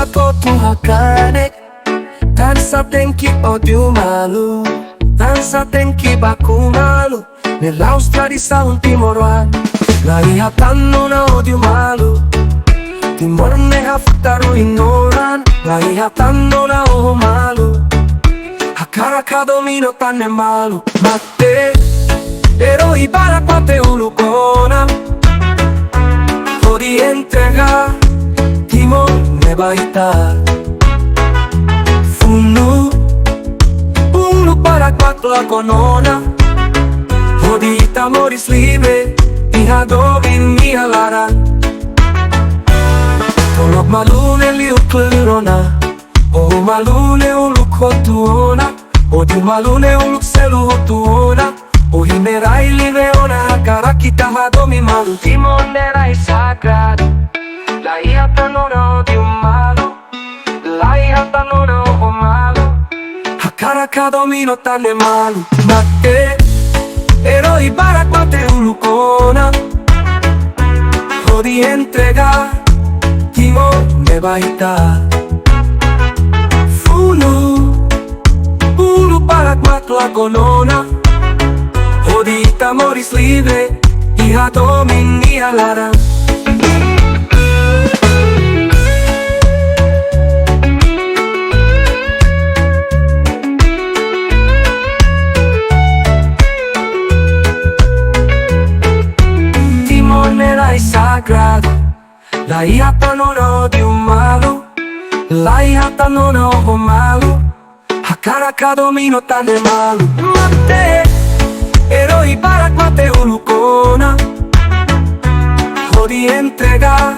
ako tuhakanek tan sa tengki odio malu tan sa tengki baku malu nella strada sa un timoran laihatan no na odio malu timor ne haftaru ignoran laihatan no na o malu hakara ka domino tanne malu matte pero ibara pate ulukona di entregar timor ne baita Funu Ulu para quattro la conona Hodita moris libre Iha dovin mia lara Tolok malune liu klirona O malune uluk hotuona O di malune uluk selu hotuona O himerai liveona Cara kita hadomi malu Timon nerai sagrado La iata non odio malo La iata non ho malo Hakara ka domino tanne malu Matte Ero ibara quate ulukona Hodi entrega Timon ne baita Funu Ulu para quattro la conona Hodita moris libre Iha dominia lara Timon erai sagrado La iata non odio malo La iata non ho malo Hakara ka domino tanne malu Matte Ero ibara quate ulukona Hodi entrega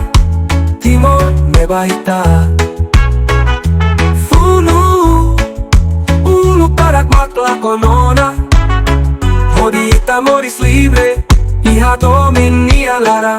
Timor ne baita Funu Ulu para quattro la conona Hodita moris libre Iha dominia lara